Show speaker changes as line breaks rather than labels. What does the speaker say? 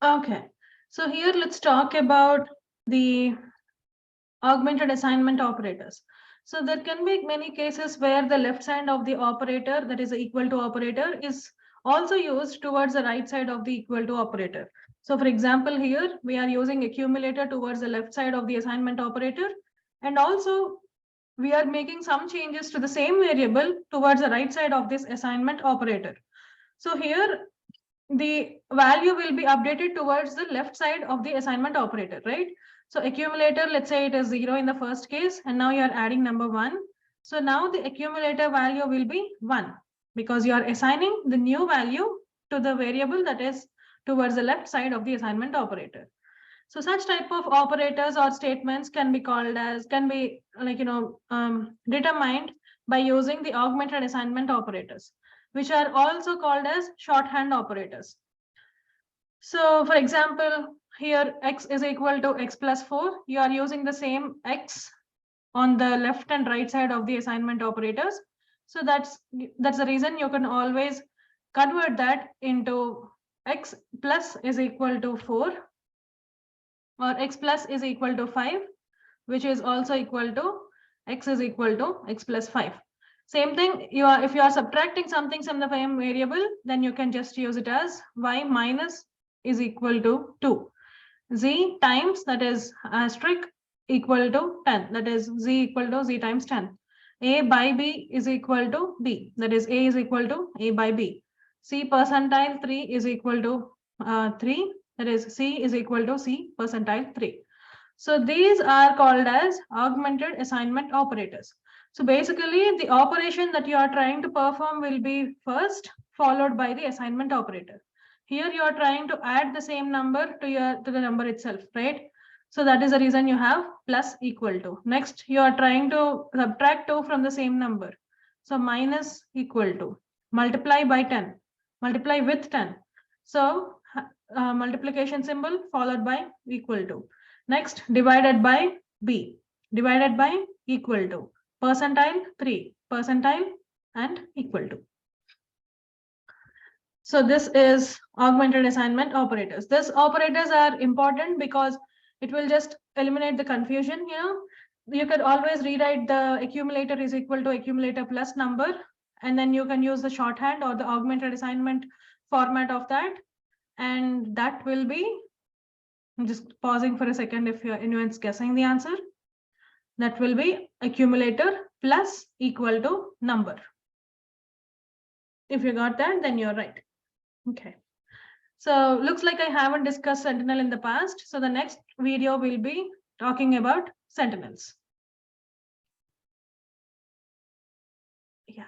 Okay, so here let's talk about the augmented assignment operators. So there can be many cases where the left side of the operator, that is the equal to operator, is also used towards the right side of the equal to operator. So for example, here we are using accumulator towards the left side of the assignment operator, and also we are making some changes to the same variable towards the right side of this assignment operator. So here the value will be updated towards the left side of the assignment operator, right? So accumulator, let's say it is 0 in the first case, and now you are adding number 1. So now the accumulator value will be 1 because you are assigning the new value to the variable that is towards the left side of the assignment operator. So such type of operators or statements can be called as, can be like, determined by using the augmented assignment operators, which are also called as shorthand operators. So for example, here x is equal to x plus 4. You are using the same x on the left and right side of the assignment operators. So that's the reason you can always convert that into x plus is equal to 4 or x plus is equal to 5, which is also equal to x is equal to x plus 5. Same thing, if you are subtracting something from the same variable, then you can just use it as y minus is equal to 2. Z times, that is asterisk, equal to 10, that is z equal to z times 10. A by b is equal to b, that is a is equal to a by b. C percentile 3 is equal to 3, that is c is equal to c percentile 3. So these are called as augmented assignment operators. So basically the operation that you are trying to perform will be first followed by the assignment operator. Here you are trying to add the same number to the number itself, right? So that is the reason you have plus equal to. Next, you are trying to subtract 2 from the same number. So minus equal to, multiply by 10, multiply with 10. So multiplication symbol followed by equal to. Next, divided by b, divided by equal to, percentile 3, percentile and equal to. So this is augmented assignment operators. These operators are important because it will just eliminate the confusion. You could always rewrite the accumulator is equal to accumulator plus number, and then you can use the shorthand or the augmented assignment format of that. And that will be, I'm just pausing for a second if anyone's guessing the answer. That will be accumulator plus equal to number. If you got that, then you're right. Okay. So looks like I haven't discussed Sentinel in the past. So the next video will be talking about Sentinels. Yeah.